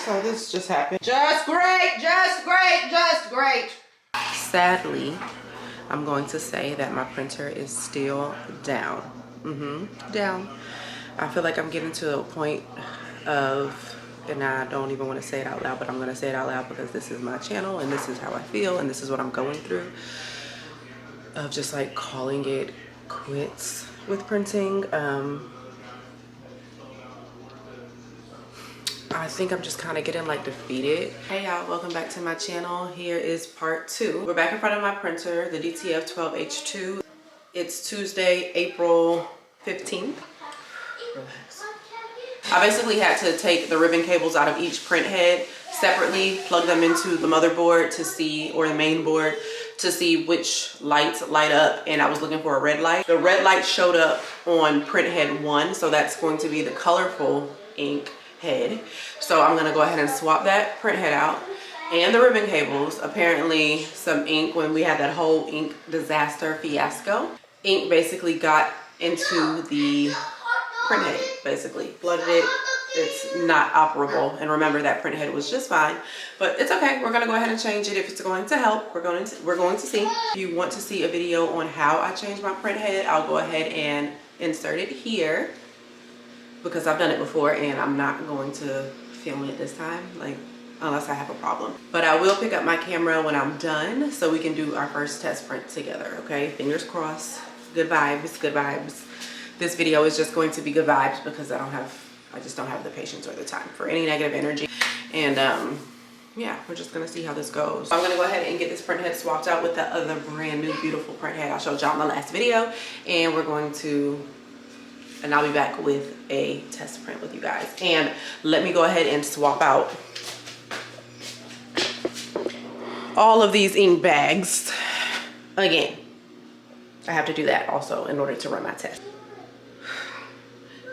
So this just happened. Just great, just great, just great. Sadly, I'm going to say that my printer is still down. Down. I feel like I'm getting to a point of, and I don't even want to say it out loud, but I'm going to say it out loud because this is my channel and this is how I feel and this is what I'm going through, of just like calling it quits with printing. I think I'm just kind of getting like defeated. Hey y'all, welcome back to my channel. Here is part 2. We're back in front of my printer, the DTF 12H2. It's Tuesday, April 15th. Relax. I basically had to take the ribbon cables out of each print head separately, plug them into the motherboard to see, or the main board, to see which lights light up, and I was looking for a red light. The red light showed up on print head 1, so that's going to be the colorful ink head. So I'm gonna go ahead and swap that print head out and the ribbon cables. Apparently some ink, when we had that whole ink disaster fiasco, ink basically got into the print head, basically flooded it. It's not operable, and remember that print head was just fine, but it's okay. We're gonna go ahead and change it. If it's going to help, we're going to see. If you want to see a video on how I change my print head, I'll go ahead and insert it here, because I've done it before and I'm not going to film it this time, like unless I have a problem. But I will pick up my camera when I'm done so we can do our first test print together, okay? Fingers crossed. Good vibes, good vibes. This video is just going to be good vibes because I just don't have the patience or the time for any negative energy. And yeah, we're just gonna see how this goes. I'm gonna go ahead and get this print head swapped out with the other brand new beautiful print head I showed y'all in the last video, and I'll be back with a test print with you guys. And let me go ahead and swap out all of these ink bags again. I have to do that also in order to run my test.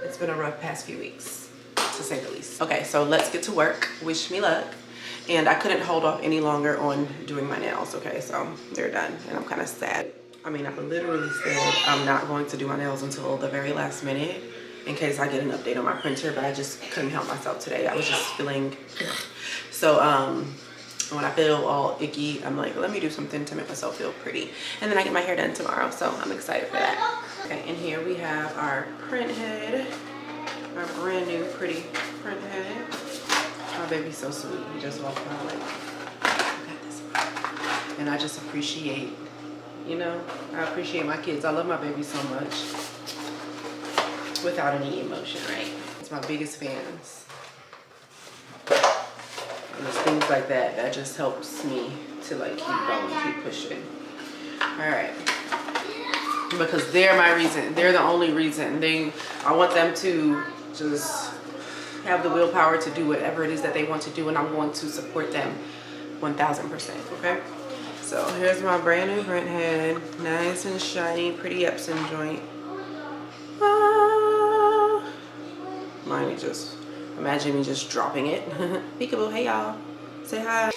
It's been a rough past few weeks, to say the least. Okay, so let's get to work. Wish me luck. And I couldn't hold off any longer on doing my nails, okay? So they're done, and I'm kind of sad. I mean, I've literally said I'm not going to do my nails until the very last minute in case I get an update on my printer, but I just couldn't help myself today. I was just feeling ugh. So when I feel all icky, I'm like, let me do something to make myself feel pretty. And then I get my hair done tomorrow, so I'm excited for that. Okay, and here we have our print head, our brand new pretty print head. My baby's so sweet. He just walked by like, I got this one. And I just appreciate, you know, I appreciate my kids. I love my baby so much without any emotion, right? It's my biggest fans. And it's things like that that just helps me to like keep going, keep pushing. All right. Because they're my reason. They're the only reason. I want them to just have the willpower to do whatever it is that they want to do, and I'm going to support them 1000%, okay? So here's my brand new print head, nice and shiny, pretty Epson joint. Ah. Mine just, imagine me just dropping it. Peekaboo, hey y'all, say hi.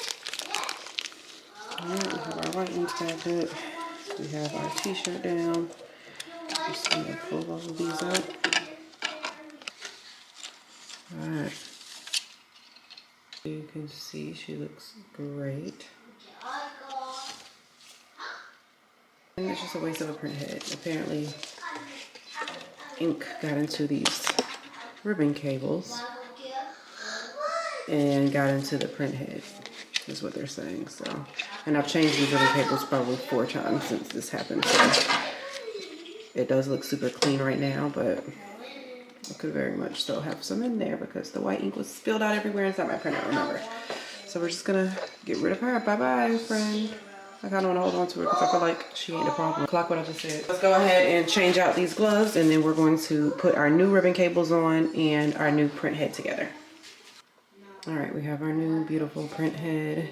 All right, we have our white ink tablet. We have our t-shirt down. Just gonna pull all of these up. All right. You can see she looks great. And it's just a waste of a print head. Apparently, ink got into these ribbon cables and got into the print head, is what they're saying. So, and I've changed these ribbon cables probably 4 times since this happened. So it does look super clean right now, but I could very much still have some in there because the white ink was spilled out everywhere inside my printer, remember. So we're just gonna get rid of her. Bye-bye, friend. I kind of want to hold on to her because I feel like she ain't the problem. Clock what I just said. Let's go ahead and change out these gloves, and then we're going to put our new ribbon cables on and our new print head together. All right, we have our new beautiful print head.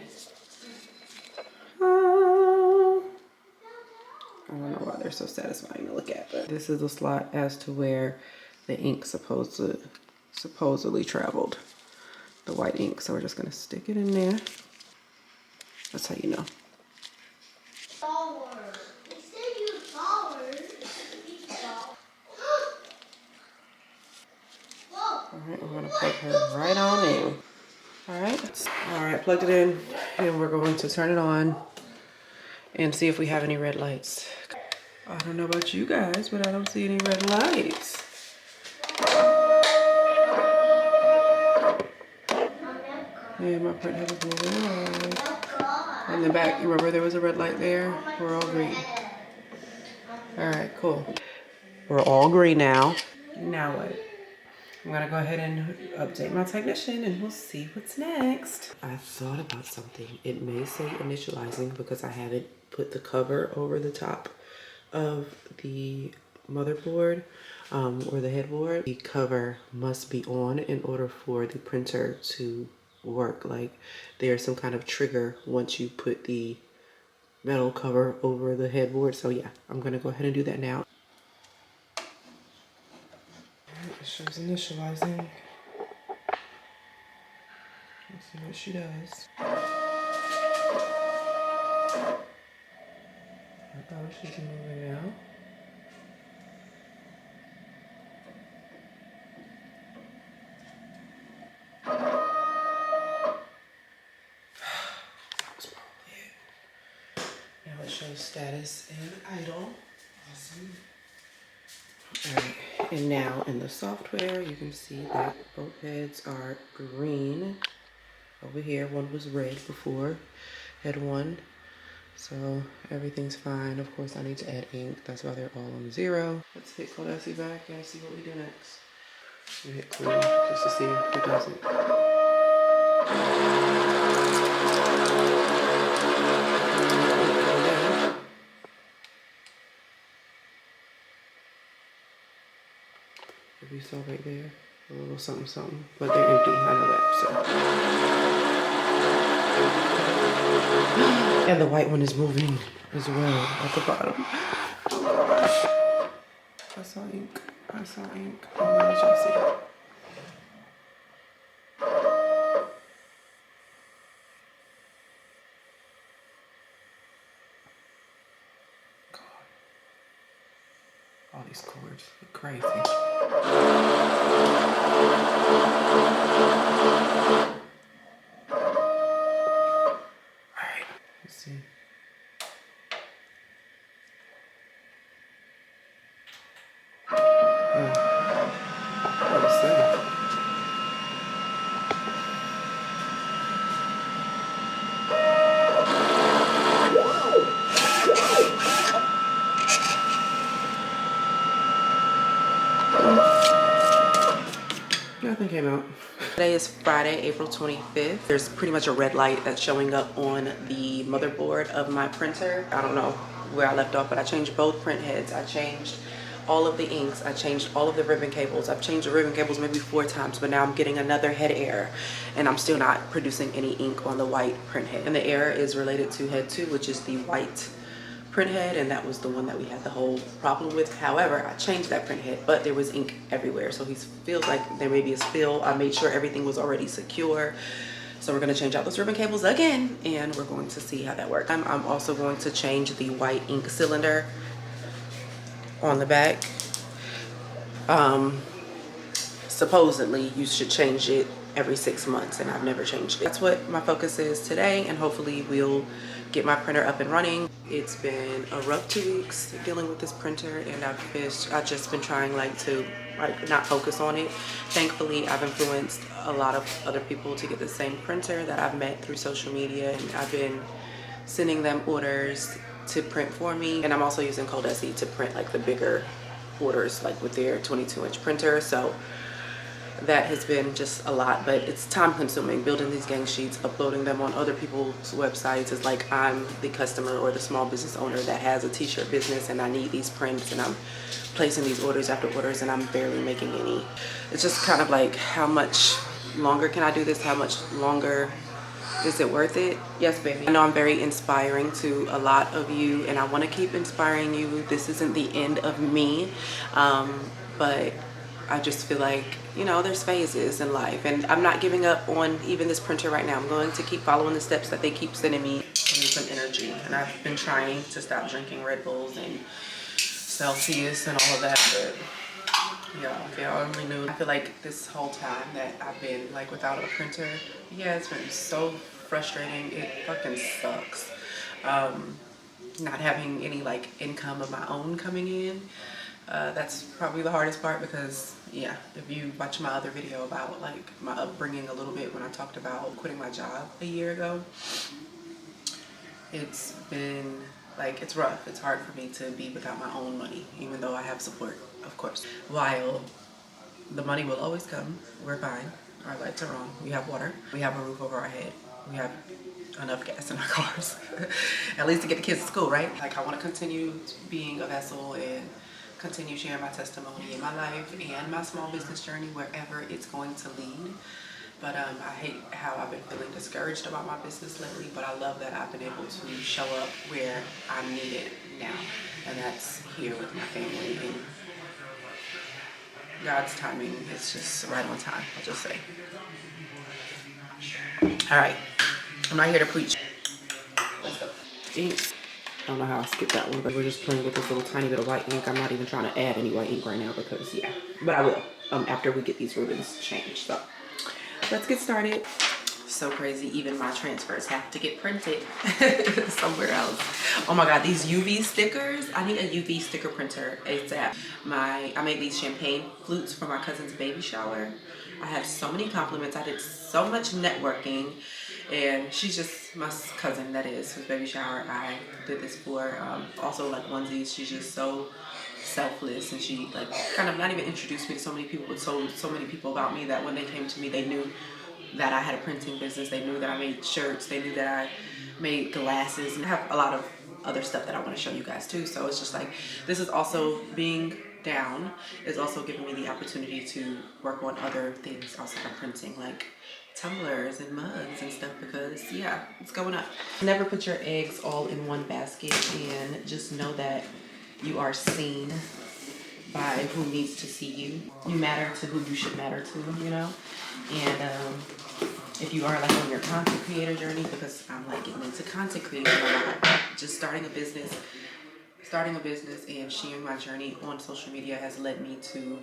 I don't know why they're so satisfying to look at, but this is the slot as to where the ink supposedly traveled, the white ink. So we're just gonna stick it in there. That's how you know. All right, we're gonna plug her right on in. All right, plugged it in, and we're going to turn it on and see if we have any red lights. I don't know about you guys, but I don't see any red lights. Yeah, my print head is moving on. In the back, you remember there was a red light there? We're all green. All right, cool. We're all green now. Now what? I'm gonna go ahead and update my technician and we'll see what's next. I thought about something. It may say initializing because I haven't put the cover over the top of the motherboard or the headboard. The cover must be on in order for the printer to work. Like there's some kind of trigger once you put the metal cover over the headboard. So yeah, I'm gonna go ahead and do that now. It shows initializing. Let's see what she does. Oh, she's moving now. Now it shows status and idle. Awesome. Alright, and now in the software, you can see that both heads are green. Over here, one was red before, head one. So everything's fine. Of course, I need to add ink. That's why they're all on 0. Let's hit Codesi back and see what we do next. We hit clean just to see if it does it. If you saw right there, a little something, something, but they're empty. I know that. So, and the white one is moving as well at the bottom. Oh gosh, I saw ink. I saw ink. Oh, what did y'all see? All these cords look crazy. Alright, let's see. What is that? Nothing came out. Today is Friday, April 25th. There's pretty much a red light that's showing up on the motherboard of my printer. I don't know where I left off, but I changed both print heads. I changed all of the inks. I changed all of the ribbon cables. I've changed the ribbon cables maybe 4 times, but now I'm getting another head error and I'm still not producing any ink on the white print head. And the error is related to head 2, which is the white print head, and that was the one that we had the whole problem with. However, I changed that print head, but there was ink everywhere, so he feels like there may be a spill. I made sure everything was already secure, so we're going to change out those ribbon cables again, and we're going to see how that works. I'm also going to change the white ink cylinder on the back. Supposedly you should change it every 6 months, and I've never changed it. That's what my focus is today, and hopefully we'll get my printer up and running. It's been a rough 2 weeks dealing with this printer, and I've just been trying to not focus on it. Thankfully, I've influenced a lot of other people to get the same printer that I've met through social media, and I've been sending them orders to print for me. And I'm also using Codesi to print like the bigger orders, like with their 22-inch printer. So that has been just a lot, but it's time consuming building these gang sheets. Uploading them on other people's websites is like I'm the customer or the small business owner that has a t-shirt business, and I need these prints, and I'm placing these orders after orders, and I'm barely making any. It's just kind of like, how much longer can I do this? How much longer is it worth it? Yes, baby. I know I'm very inspiring to a lot of you, and I want to keep inspiring you. This isn't the end of me, but I just feel like, you know, there's phases in life, and I'm not giving up on even this printer right now. I'm going to keep following the steps that they keep sending me. I need some energy, and I've been trying to stop drinking Red Bulls and Celsius and all of that, but If y'all only knew, I feel like this whole time that I've been like without a printer, yeah, it's been so frustrating. It fucking sucks. Not having any like income of my own coming in. That's probably the hardest part because yeah, if you watch my other video about like my upbringing a little bit when I talked about quitting my job a year ago, it's been like, it's rough. It's hard for me to be without my own money, even though I have support, of course. While the money will always come, we're fine. Our lights are on. We have water. We have a roof over our head. We have enough gas in our cars, at least to get the kids to school, right? Like I want to continue being a vessel and continue sharing my testimony in my life and my small business journey wherever it's going to lead. But I hate how I've been feeling discouraged about my business lately, but I love that I've been able to show up where I'm needed now, and that's here with my family. And God's timing is just right on time, I'll just say. All right, I'm not here to preach. Let's go. Ink. I don't know how I skipped that one, but we're just playing with this little tiny bit of white ink. I'm not even trying to add any white ink right now because, yeah. But I will after we get these ribbons changed. So let's get started. So crazy, even my transfers have to get printed somewhere else. Oh my God, these UV stickers. I need a UV sticker printer ASAP. I made these champagne flutes for my cousin's baby shower. I had so many compliments. I did so much networking, and she's just my cousin, that is, whose baby shower I did this for. Also like onesies, she's just so selfless, and she like kind of not even introduced me to so many people, but told so many people about me that when they came to me, they knew that I had a printing business. They knew that I made shirts. They knew that I made glasses, and I have a lot of other stuff that I want to show you guys too. So it's just like, this is also being down is also giving me the opportunity to work on other things outside of printing, like tumblers and mugs and stuff, because yeah, it's going up. Never put your eggs all in one basket, and just know that you are seen by who needs to see you. You matter to who you should matter to, you know? And if you are like on your content creator journey, because I'm like getting into content creation a lot, just starting a business and sharing my journey on social media has led me to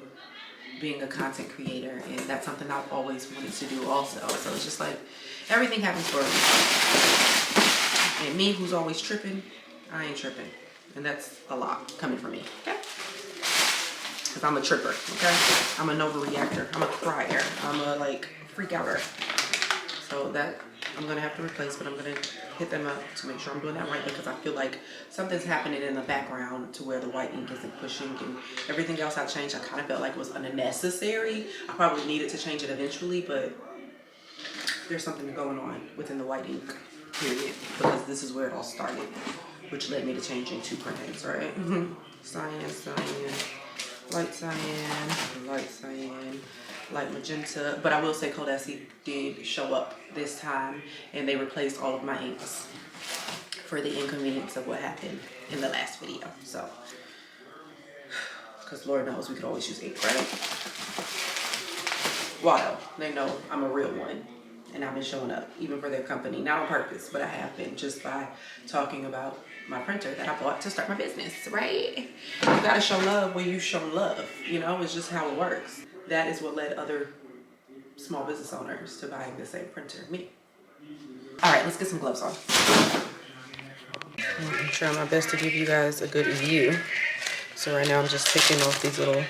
being a content creator, and that's something I've always wanted to do also. So it's just like everything happens for a reason. And me, who's always tripping, I ain't tripping. And that's a lot coming from me, okay? Because I'm a tripper, okay? I'm an overreactor. I'm a crier. I'm a like freak outer. So that I'm gonna have to replace, but I'm gonna hit them up to make sure I'm doing that right, because I feel like something's happening in the background to where the white ink isn't pushing, and everything else I changed I kind of felt like was unnecessary. I probably needed to change it eventually, but there's something going on within the white ink, period, because this is where it all started, which led me to changing 2 printings, right? Cyan, light cyan, light cyan, light magenta. But I will say Codesi did show up this time, and they replaced all of my inks for the inconvenience of what happened in the last video. So, because Lord knows we could always use ink, right? While they know I'm a real one, and I've been showing up even for their company, not on purpose, but I have been, just by talking about my printer that I bought to start my business, right? You gotta show love when you show love, you know? It's just how it works. That is what led other small business owners to buying the same printer, me. All right, let's get some gloves on. I'm trying my best to give you guys a good view. So right now I'm just taking off these little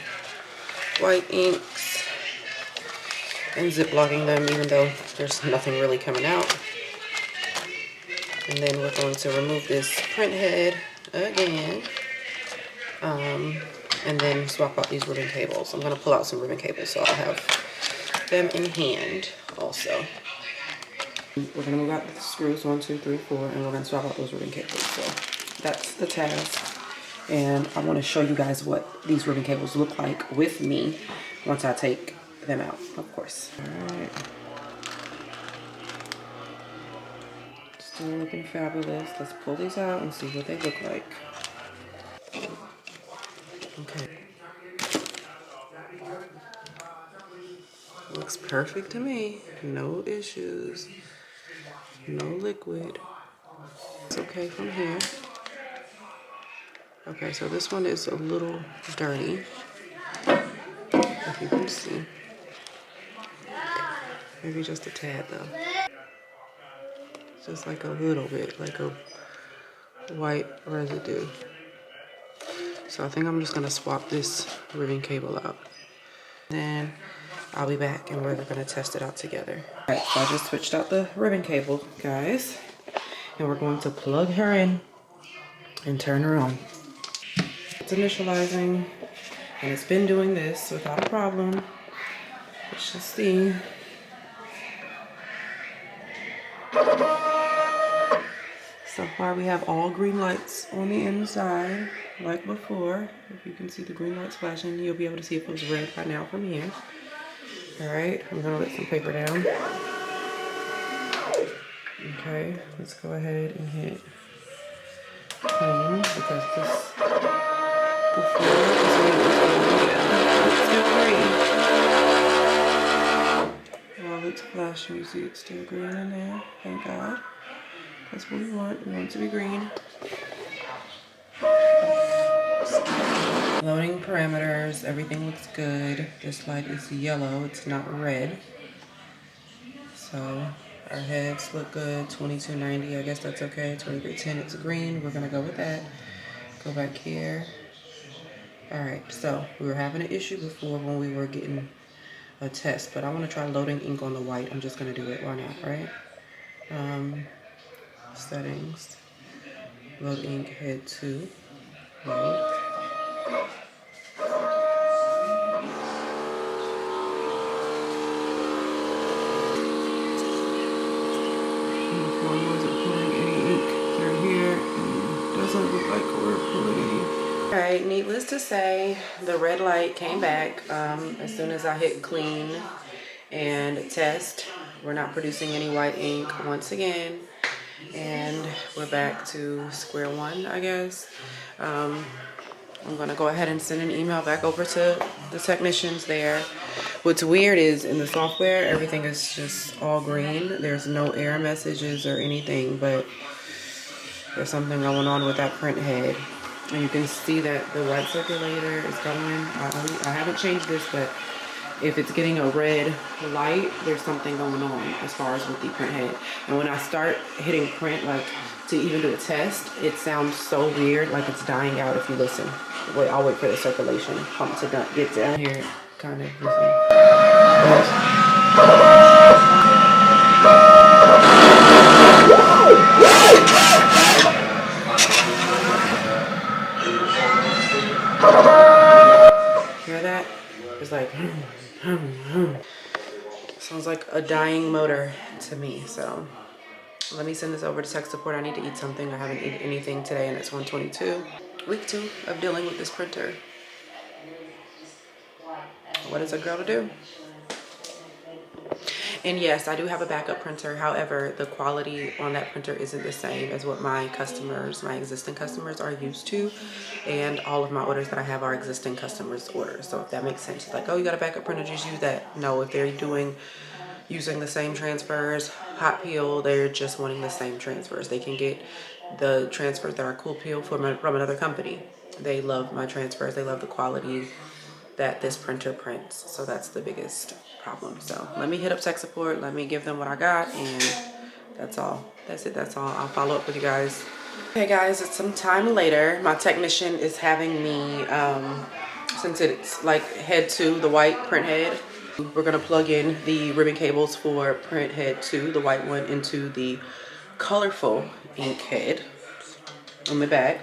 white inks and zip-locking them, even though there's nothing really coming out. And then we're going to remove this print head again, and then swap out these ribbon cables. I'm going to pull out some ribbon cables so I'll have them in hand also. We're going to move out the screws, 1, 2, 3, 4, and we're going to swap out those ribbon cables. So that's the task. And I want to show you guys what these ribbon cables look like with me once I take them out, of course. All right. Still looking fabulous. Let's pull these out and see what they look like. Okay. Looks perfect to me. No issues. No liquid. It's okay from here. Okay, so this one is a little dirty. if you can see. Maybe just a tad though. Just like a little bit, like a white residue. So I think I'm just gonna swap this ribbon cable out. Then I'll be back and we're gonna test it out together. All right, so I just switched out the ribbon cable, guys. And we're going to plug her in and turn her on. It's initializing, and it's been doing this without a problem. Let's just see. So far we have all green lights on the inside, like before. If you can see the green lights flashing, you'll be able to see if it was red by now from here. All right, I'm gonna let some paper down. Okay, let's go ahead and hit clean, because this before is when it was green. Yeah, it's still green. While it's flashing, you see it's still green in there, thank God. That's what we want it to be green. Loading parameters, everything looks good. This light is yellow, it's not red. So our heads look good, 2290, I guess that's okay. 2310, it's green, we're gonna go with that. Go back here. All right, so we were having an issue before when we were getting a test, but I wanna try loading ink on the white. I'm just gonna do it, why not, right? Settings, load ink, head 2, load. Doesn't look like we're pulling any. All right, needless to say, the red light came back as soon as I hit clean and test. We're not producing any white ink once again, and we're back to square one, I guess. I'm gonna go ahead and send an email back over to the technicians there. What's weird is in the software, everything is just all green. There's no error messages or anything, but there's something going on with that print head. And you can see that the white circulator is going. I haven't changed this, but if it's getting a red light, there's something going on as far as with the print head. And when I start hitting print, like to even do a test, it sounds so weird, like it's dying out if you listen. Wait, I'll wait for the circulation pump to get down here. Kind of listen. Hear that? It's like sounds like a dying motor to me. So let me send this over to tech support. I need to eat something. I haven't eaten anything today, and it's 1:22. Week 2 of dealing with this printer. What is a girl to do? And yes, I do have a backup printer. However, the quality on that printer isn't the same as what my customers, my existing customers are used to. And all of my orders that I have are existing customers' orders. So if that makes sense, like, oh, you got a backup printer, just use that. No, if they're using the same transfers, hot peel, they're just wanting the same transfers. They can get the transfers that are cool peel from another company. They love my transfers. They love the quality that this printer prints. So that's the biggest problem. So let me hit up tech support. Let me give them what I got, and that's all. That's it. That's all. I'll follow up with you guys. Okay guys, it's some time later. My technician is having me, since it's like head 2, the white print head, we're gonna plug in the ribbon cables for print head 2, the white one, into the colorful ink head on the back.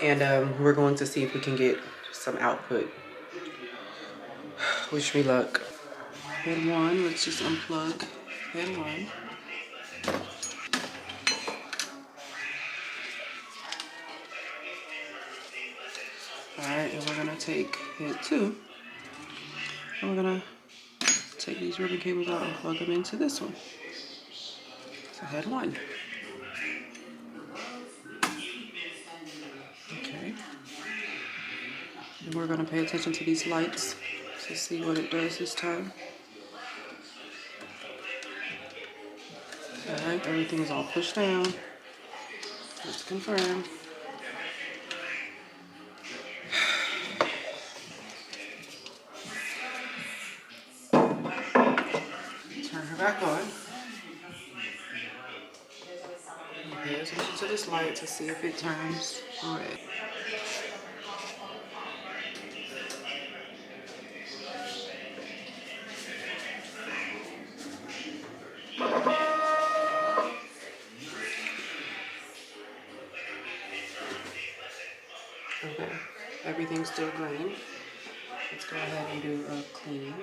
And we're going to see if we can get some output. Wish me luck. Head 1, let's just unplug head 1. Alright, and we're gonna take head 2. And we're gonna take these ribbon cables out and plug them into this one. So head 1. Okay. And we're gonna pay attention to these lights to see what it does this time. Alright, everything is all pushed down. Let's confirm. pay attention to this light to see if it turns red. Okay, everything's still green. Let's go ahead and do a cleaning.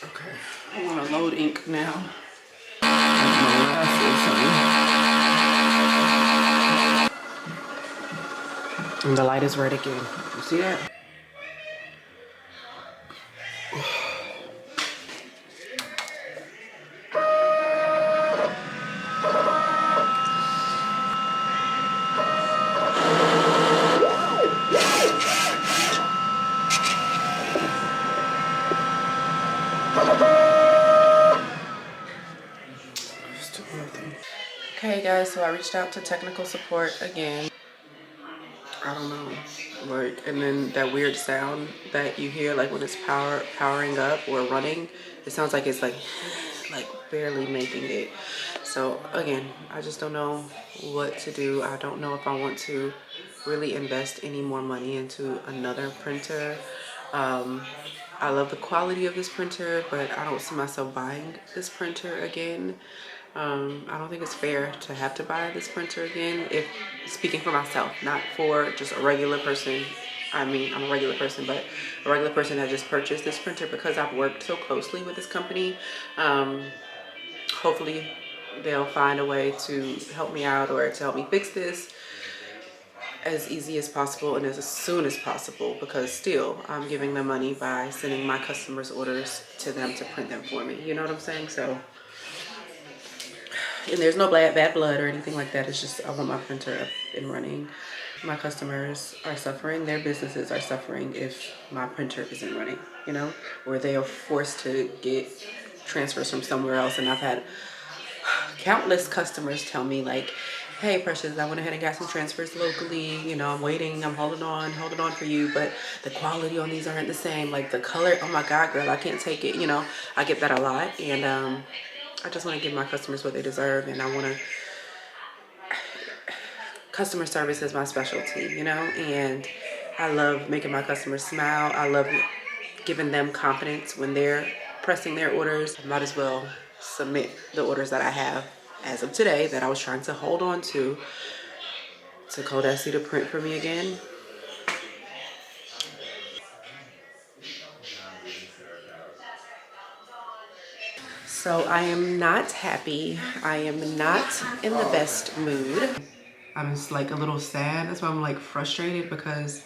Okay, I want to load ink now. And the light is red again. You see that? Okay guys, so I reached out to technical support again. I don't know, like, and then that weird sound that you hear like when it's powering up or running, it sounds like it's like barely making it. So again, I just don't know what to do. I don't know if I want to really invest any more money into another printer. I love the quality of this printer, but I don't see myself buying this printer again. I don't think it's fair to have to buy this printer again, if speaking for myself, not for just a regular person. I mean, I'm a regular person, but a regular person that just purchased this printer because I've worked so closely with this company. Hopefully they'll find a way to help me out or to help me fix this as easy as possible and as soon as possible, because still I'm giving them money by sending my customers' orders to them to print them for me. You know what I'm saying? So, and there's no bad blood or anything like that. It's just I want my printer up and running. My customers are suffering, their businesses are suffering if my printer isn't running, you know, or they are forced to get transfers from somewhere else. And I've had countless customers tell me like, hey Precious, I went ahead and got some transfers locally, you know, I'm waiting, I'm holding on for you, but the quality on these aren't the same, like the color, oh my god girl, I can't take it, you know. I get that a lot, and I just want to give my customers what they deserve, and I want to, customer service is my specialty, you know, and I love making my customers smile. I love giving them confidence when they're pressing their orders. I might as well submit the orders that I have as of today that I was trying to hold on to Codesty to print for me again. So I am not happy. I am not in the best mood. I'm just like a little sad. That's why I'm like frustrated, because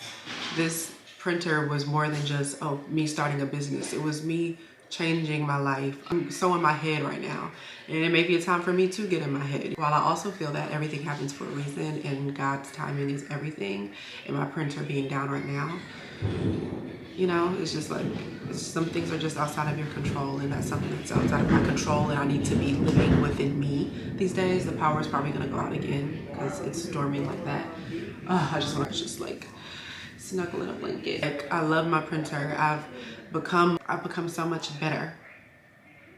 this printer was more than just, oh, me starting a business. It was me changing my life. I'm so in my head right now, and it may be a time for me to get in my head. While I also feel that everything happens for a reason and God's timing is everything, and my printer being down right now, you know, it's just like, some things are just outside of your control, and that's something that's outside of my control, and I need to be living within me these days. The power is probably gonna go out again because it's storming like that. I just want to just like snuggle in a blanket. Like, I love my printer. I've become so much better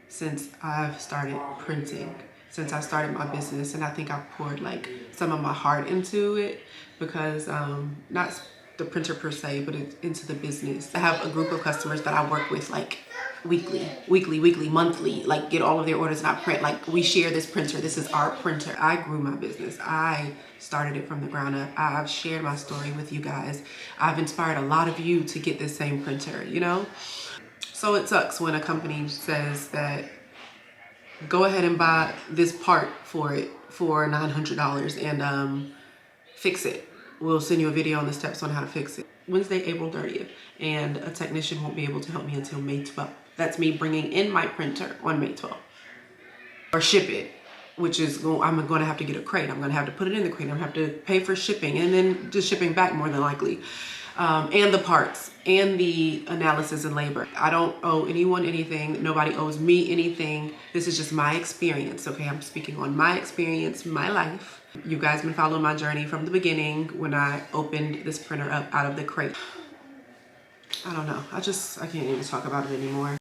since I've started printing, since I started my business, and I think I've poured like some of my heart into it, because not the printer per se, but into the business. I have a group of customers that I work with like weekly, monthly, like get all of their orders and I print. Like, we share this printer. This is our printer. I grew my business. I started it from the ground up. I've shared my story with you guys. I've inspired a lot of you to get this same printer, you know? So it sucks when a company says that, go ahead and buy this part for it for $900 and fix it. We'll send you a video on the steps on how to fix it. Wednesday, April 30th, and a technician won't be able to help me until May 12th. That's me bringing in my printer on May 12th. Or ship it, which is, I'm going to have to get a crate. I'm going to have to put it in the crate. I'm going to have to pay for shipping and then just shipping back more than likely. and the parts and the analysis and labor. I don't owe anyone anything. Nobody owes me anything. This is just my experience, okay? I'm speaking on my experience, my life. You guys been following my journey from the beginning when I opened this printer up out of the crate. I don't know. I can't even talk about it anymore.